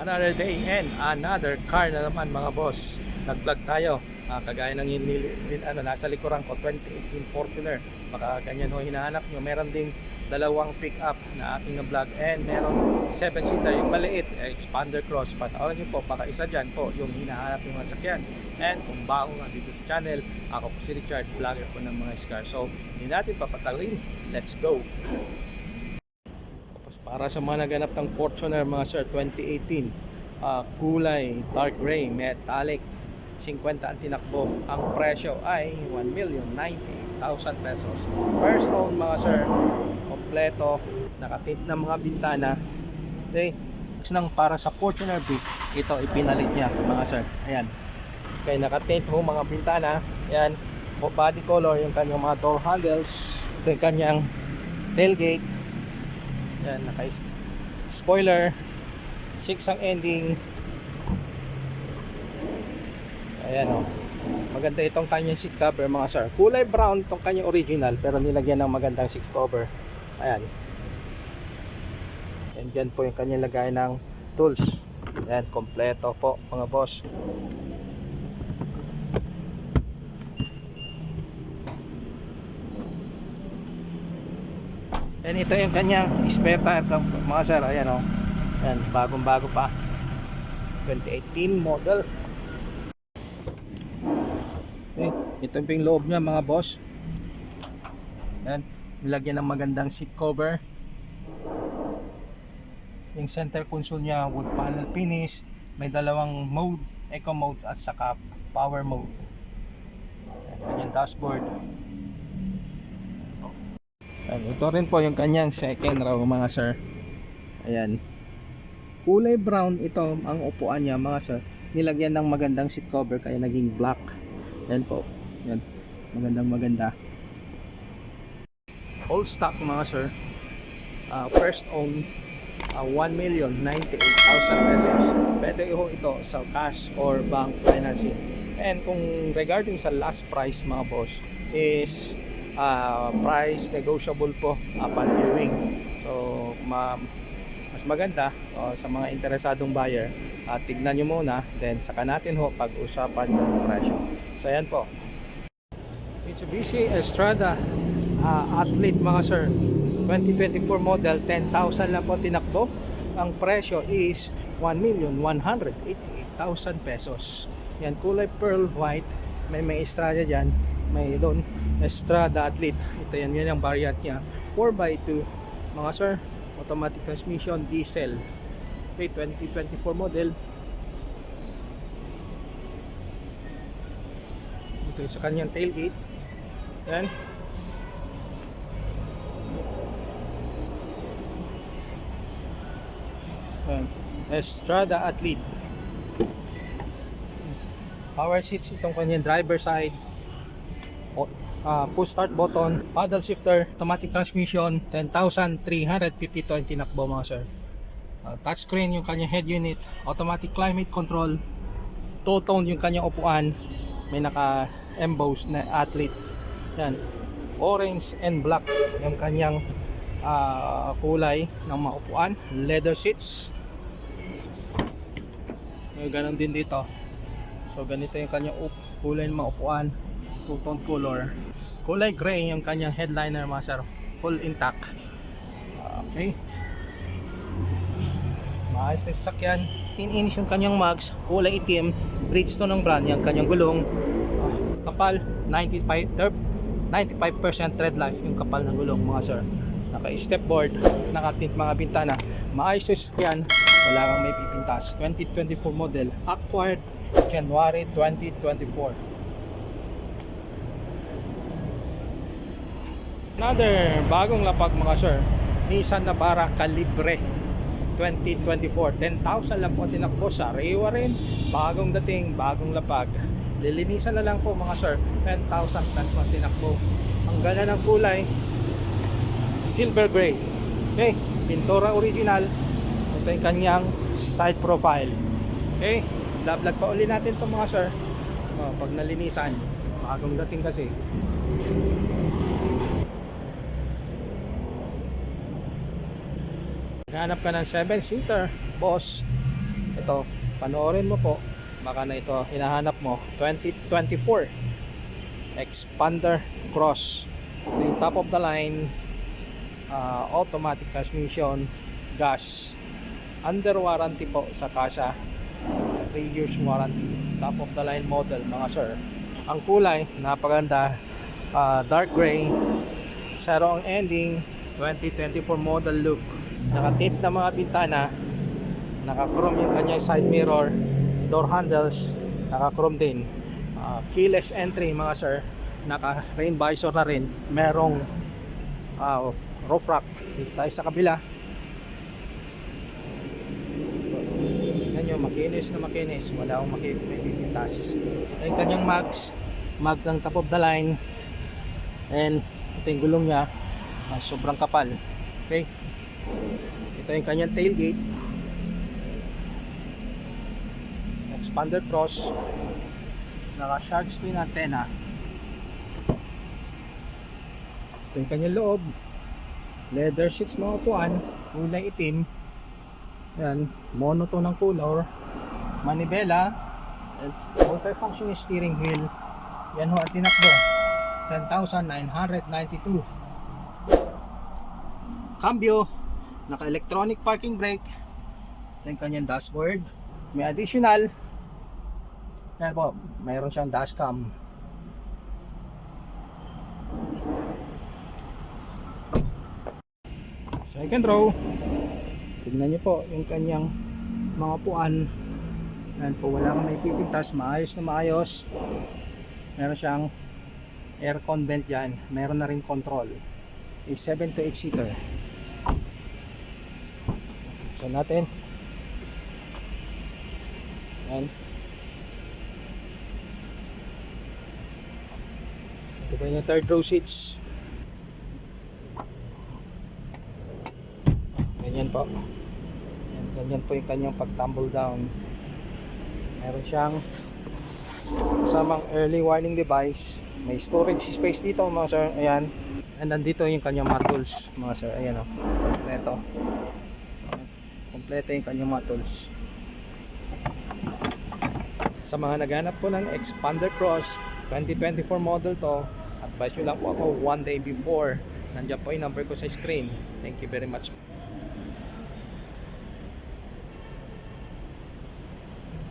Another day and another car na naman mga boss. Nag-vlog tayo. Kagaya ng nasa likuran ko 2018 Fortuner. Baka ganyan ho hinahanap nyo. Meron ding dalawang pick-up na aking na-vlog and meron 7-seater yung maliit expander cross. Panoorin nyo po, baka isa dyan po yung hinahanap yung masakyan. And kung bago nga dito sa channel, ako po si Richard, vlogger po ng mga car. So hindi natin papatagalin, let's go! Para sa mga naganap ng Fortuner mga sir 2018, kulay dark gray metallic 50 ang tinakbo. Ang presyo ay 1,098,000 pesos. First own mga sir, kompleto, nakatint na mga bintana. Okay, nang para sa Fortuner Big, ito ipinalit niya mga sir. Ayan, okay, nakatint ho mga bintana. Ayan, body color yung kanyang mga door handles, ito yung kanyang tailgate. Yan, naka-spoiler 6 ang ending. Ayan o, maganda itong kanyang seat cover mga sir. Kulay brown itong kanyang original, pero nilagyan ng magandang seat cover. Ayan, and dyan po yung kanyang lagay ng tools. Ayan, kompleto po mga boss. And ito yung kanyang spare tire mga sir. Ayan o, ayan, bagong bago pa, 2018 model. Okay, ito yung loob niya mga boss. Ayan, nilagyan ng magandang seat cover. Yung center console niya wood panel finish. May dalawang mode, eco mode at saka power mode. Ayan, kanyang dashboard. Ayan, ito rin po yung kanyang second row mga sir. Ayan, kulay brown ito ang upuan niya mga sir. Nilagyan ng magandang seat cover kaya naging black. Ayan po, ayan, maganda. All stock mga sir. First own, 1,098,000 pesos. Pwede ho ito sa cash or bank financing. And kung regarding sa last price mga boss is price negotiable po upon viewing. So mas maganda sa mga interesadong buyer, tignan nyo muna, then saka natin ho pag-usapan yung presyo. So ayan po, Mitsubishi Estrada Athlete mga sir, 2024 model, 10,000 lang po tinakbo. Ang presyo is 1,188,000 pesos. Yan, kulay pearl white, may Estrada dyan, may doon Estrada Athlete. Ito yan yung variant niya, 4x2 mga sir, automatic transmission, diesel. Okay, 2024 model. Ito sa kanyang tailgate. Yan, Estrada Athlete. Power seats itong kanyang driver side. Push start button, paddle shifter, automatic transmission, 10,352 ang tinakbo mga sir. Touchscreen yung kanyang head unit, automatic climate control, two-tone yung kanyang upuan, may naka-emboss na Athlete. Yan, orange and black yung kanyang kulay ng mga upuan, leather seats. Ganon din dito. So ganito yung kanyang kulay ng mga upuan, two-tone color. Kulay gray yung kanyang headliner mga sir, full intact. Okay, maayos na sasakyan. Finish yung kanyang mags, kulay itim, Bridgestone ng brand. Yung kanyang gulong, kapal, 95% tread life yung kapal ng gulong mga sir. Naka stepboard, nakatint mga bintana, maayos na sasakyan, wala kang may pipintas. 2024 model, acquired January 2024. Another bagong lapag mga sir, Nissan Navara Calibre 2024, 10,000 lang po tinakbo. Sa Rewa rin, bagong dating, bagong lapag. Lilinisan na lang po mga sir, 10,000 plus po tinakbo. Ang ganda ng kulay, silver gray. Okay, pintura original. Ito yung kanyang side profile. Okay, vlog pa uli natin ito mga sir. Pag nalinisan, bagong dating kasi. Hanap ka ng 7-seater, boss. Ito, panoorin mo po, baka na ito hinahanap mo. 2024 Expander Cross. Ito yung top of the line, automatic transmission, gas, under warranty po sa Casa, 3 years warranty, top of the line model mga sir. Ang kulay napaganda, dark gray, zero ang ending, 2024 model look. Naka-tint na mga bintana, naka-chrome yung kanyang side mirror, door handles naka-chrome din, keyless entry mga sir, naka-rain visor na rin, merong roof rack. Dito tayo sa kabila. Yan yung makinis na makinis, wala akong makipitas. Ito yung kanyang mags ng top of the line, and ito yung gulong niya, sobrang kapal. Okay, ito yung kanyang tailgate, Expander Cross, naka shark fin antenna. Ito yung kanyang loob, leather seats mga upuan, kulay itim. Yan, monotone ng color, manibela, multi-function steering wheel. Yan ho ang tinakbo, 10,992. Cambio, naka-electronic parking brake. Ito yung kanyang dashboard. May additional, yan po, mayroon siyang dashcam. Second row, tignan nyo po yung kanyang mga puan. Yan po, wala kang may pipintas, maayos na maayos. Meron siyang aircon vent dyan, meron na rin control. A 7 to 8 seater. So natin, yan, ito pa yung third row seats. Ganyan po. Yan, ganyan po yung kanyang pag-tumble down. Meron siyang kasamang early warning device. May storage space dito mga sir. Ayan. And nandito yung kanyang mga tools mga sir. Ayan o. Kompleto. Kompleto yung kanyang mga tools. Sa mga naghanap po ng Expander Cross 2024 model to, advise nyo lang po ako one day before. Nandiyan po yung number ko sa screen. Thank you very much.